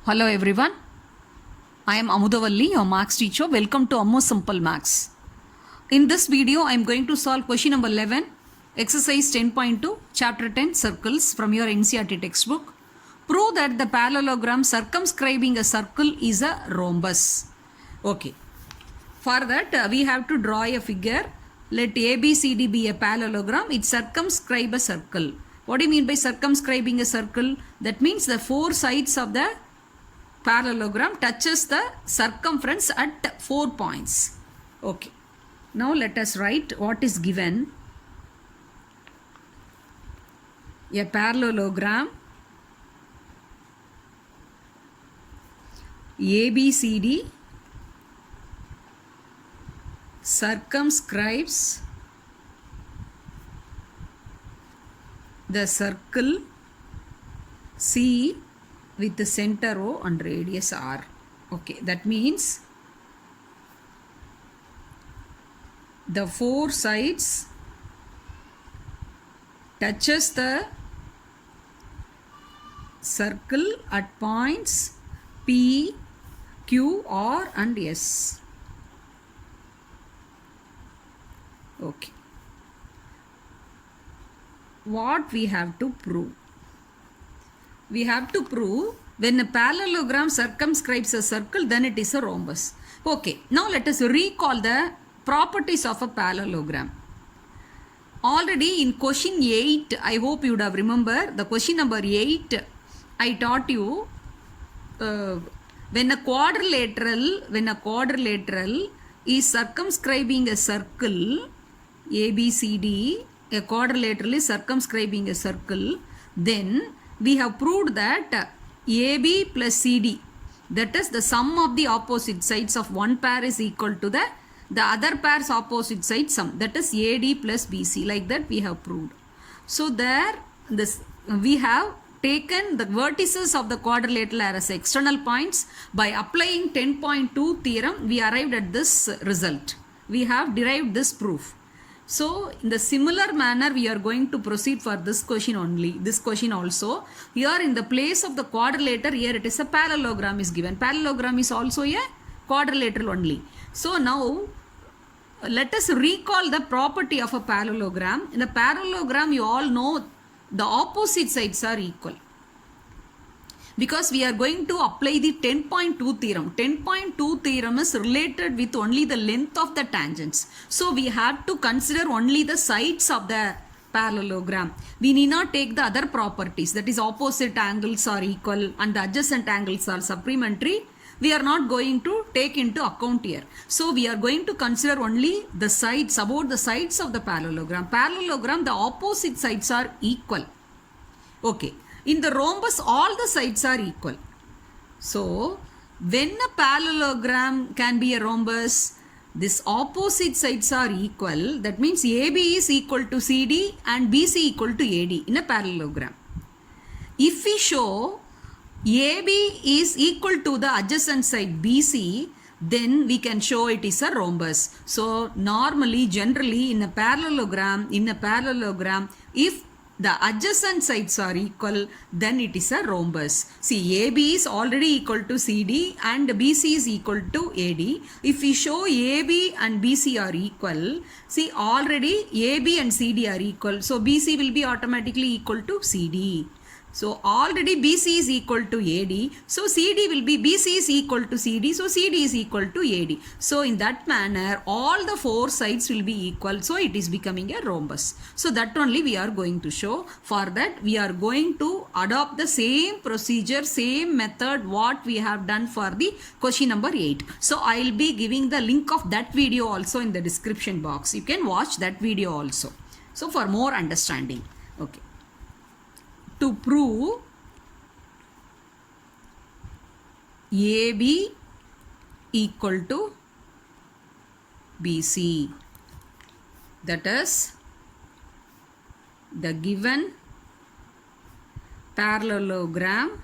Hello everyone, I am Amudavalli, your Maths teacher. Welcome to Ammo Simple Maths. In this video, I am going to solve question number 11, exercise 10.2, chapter 10, circles from your NCERT textbook. Prove that the parallelogram circumscribing a circle is a rhombus. Okay, for that we have to draw a figure. Let ABCD be a parallelogram. It circumscribe a circle. What do you mean by circumscribing a circle? That means the four sides of the parallelogram touches the circumference at 4 points. Okay. Now let us write what is given. A parallelogram ABCD circumscribes the circle C with the center O and radius R. Okay, that means the four sides touches the circle at points P, Q, R and S. Okay. What we have to prove? We have to prove when a parallelogram circumscribes a circle, then it is a rhombus. Okay, now let us recall the properties of a parallelogram. Already in question 8, I hope you would have remembered the question number 8, I taught you when a quadrilateral is circumscribing a circle ABCD, a quadrilateral is circumscribing a circle, then we have proved that AB plus CD, that is the sum of the opposite sides of one pair is equal to the other pair's opposite side sum, that is AD plus BC. Like that we have proved. So there we have taken the vertices of the quadrilateral as external points. By applying 10.2 theorem, we arrived at this result. We have derived this proof. So in the similar manner we are going to proceed for this question only. This question also. Here in the place of the quadrilateral, here it is a parallelogram is given. Parallelogram is also a quadrilateral only. So now let us recall the property of a parallelogram. In a parallelogram, you all know the opposite sides are equal. Because we are going to apply the 10.2 theorem. 10.2 theorem is related with only the length of the tangents. So we have to consider only the sides of the parallelogram. We need not take the other properties, that is opposite angles are equal and the adjacent angles are supplementary. We are not going to take into account here. So we are going to consider only the sides, about the sides of the parallelogram. Parallelogram, the opposite sides are equal. Okay. In the rhombus, all the sides are equal. So when a parallelogram can be a rhombus, these opposite sides are equal. That means AB is equal to CD and BC equal to AD in a parallelogram. If we show AB is equal to the adjacent side BC, then we can show it is a rhombus. So normally, generally in a parallelogram, if the adjacent sides are equal, then it is a rhombus. See, AB is already equal to CD and BC is equal to AD. If we show AB and BC are equal, see already AB and CD are equal. So BC will be automatically equal to CD. So already BC is equal to AD. So CD will be BC is equal to CD. So CD is equal to AD. So in that manner, all the four sides will be equal. So it is becoming a rhombus. So that only we are going to show. For that, we are going to adopt the same procedure, same method what we have done for the question number 8. So I will be giving the link of that video also in the description box. You can watch that video also. So for more understanding. Okay. To prove AB equal to BC, that is the given parallelogram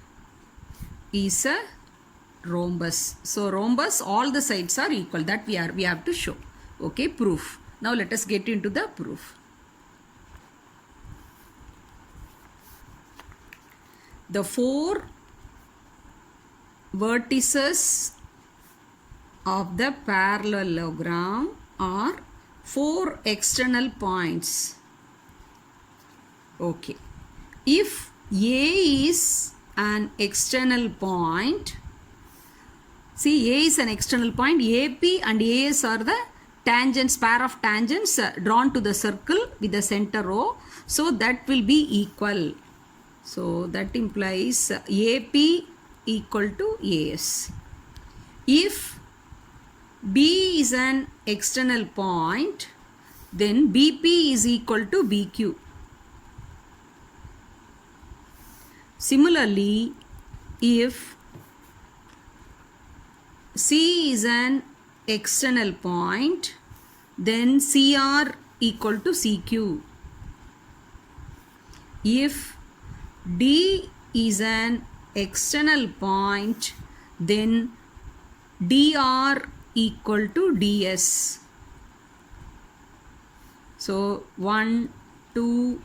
is a rhombus. So rhombus, all the sides are equal. That we have to show. Okay, proof. Now let us get into the proof. The four vertices of the parallelogram are 4 external points. Okay. If A is an external point, see, A is an external point, AP and AS are the tangents, pair of tangents drawn to the circle with the center O. So that will be equal. So that implies AP equal to AS. If B is an external point, then BP is equal to BQ. Similarly, if C is an external point, then CR equal to CQ. If D is an external point, then DR equal to DS. So 1, 2,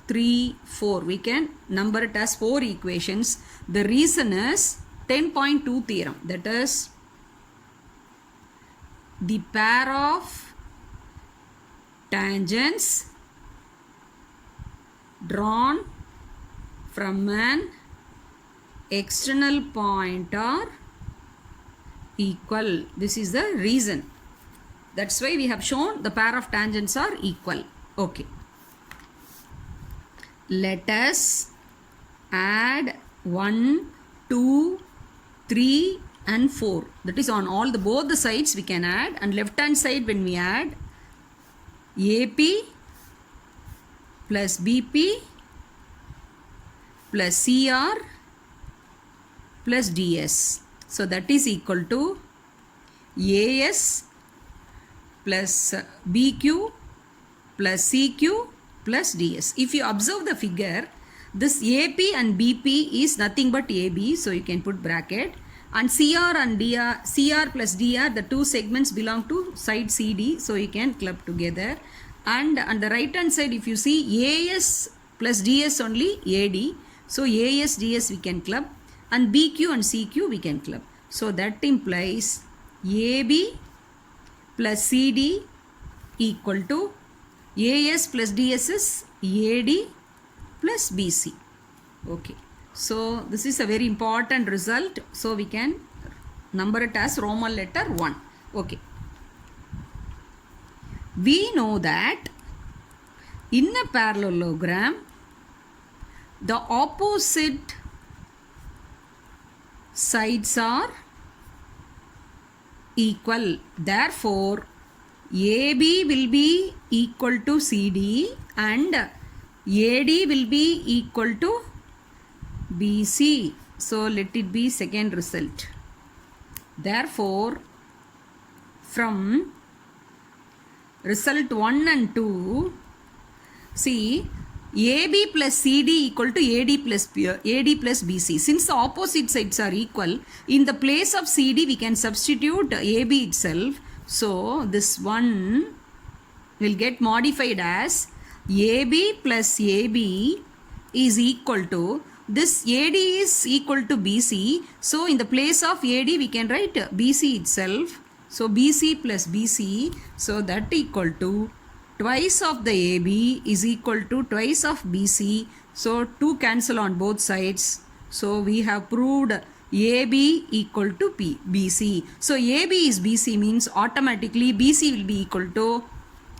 3, 4. We can number it as 4 equations. The reason is 10.2 theorem. That is, the pair of tangents drawn from an external point are equal. This is the reason. That's why we have shown the pair of tangents are equal. Okay. Let us add 1, 2, 3 and 4. That is, on all the both the sides we can add, and left hand side when we add AP plus BP plus CR plus DS. So that is equal to AS plus BQ plus CQ plus DS. If you observe the figure, this AP and BP is nothing but AB, so you can put bracket, and CR and DR, CR plus DR, the two segments belong to side CD, so you can club together. And on the right hand side, if you see AS plus DS only AD, so AS DS we can club, and BQ and CQ we can club. So that implies AB plus CD equal to AS plus DS is AD plus BC. Okay. So this is a very important result. So we can number it as Roman letter 1. Okay. We know that in a parallelogram, the opposite sides are equal. Therefore, AB will be equal to CD and AD will be equal to BC. So let it be second result. Therefore, from result 1 and 2, see, AB plus CD equal to AD plus BC. Since the opposite sides are equal, in the place of CD we can substitute AB itself. So this one will get modified as AB plus AB is equal to, this AD is equal to BC. So in the place of AD we can write BC itself. So BC plus BC, so that equal to twice of the AB is equal to twice of BC. So 2 cancel on both sides. So we have proved AB equal to BC. So AB is BC means automatically BC will be equal to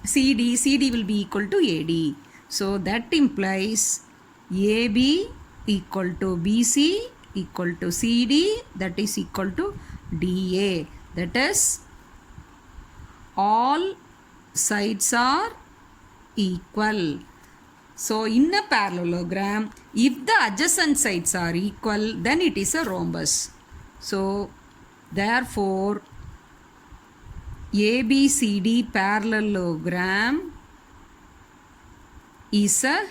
CD, CD will be equal to AD. So that implies AB equal to BC equal to CD, that is equal to DA. That is, all sides are equal. So in a parallelogram, if the adjacent sides are equal, then it is a rhombus. So therefore, ABCD parallelogram is a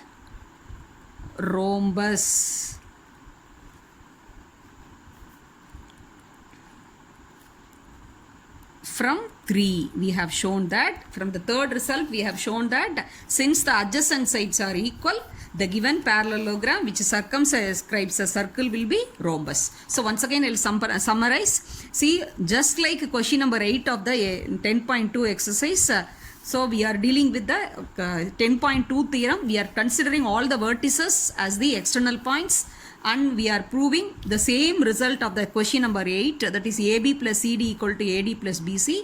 rhombus. from 3. We have shown that from the third result we have shown that since the adjacent sides are equal, the given parallelogram which circumscribes a circle will be rhombus. So once again I will summarize. See, just like question number 8 of the 10.2 exercise, so we are dealing with the 10.2 theorem. We are considering all the vertices as the external points, and we are proving the same result of the question number 8, that is AB plus CD equal to AD plus BC.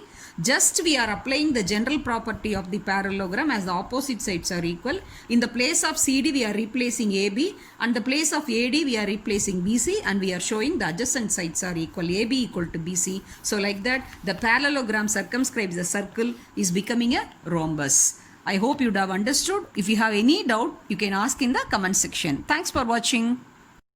Just we are applying the general property of the parallelogram as the opposite sides are equal. In the place of CD we are replacing AB, and the place of AD we are replacing BC, and we are showing the adjacent sides are equal, AB equal to BC. So like that the parallelogram circumscribes the circle is becoming a rhombus. I hope you would have understood. If you have any doubt, you can ask in the comment section. Thanks for watching.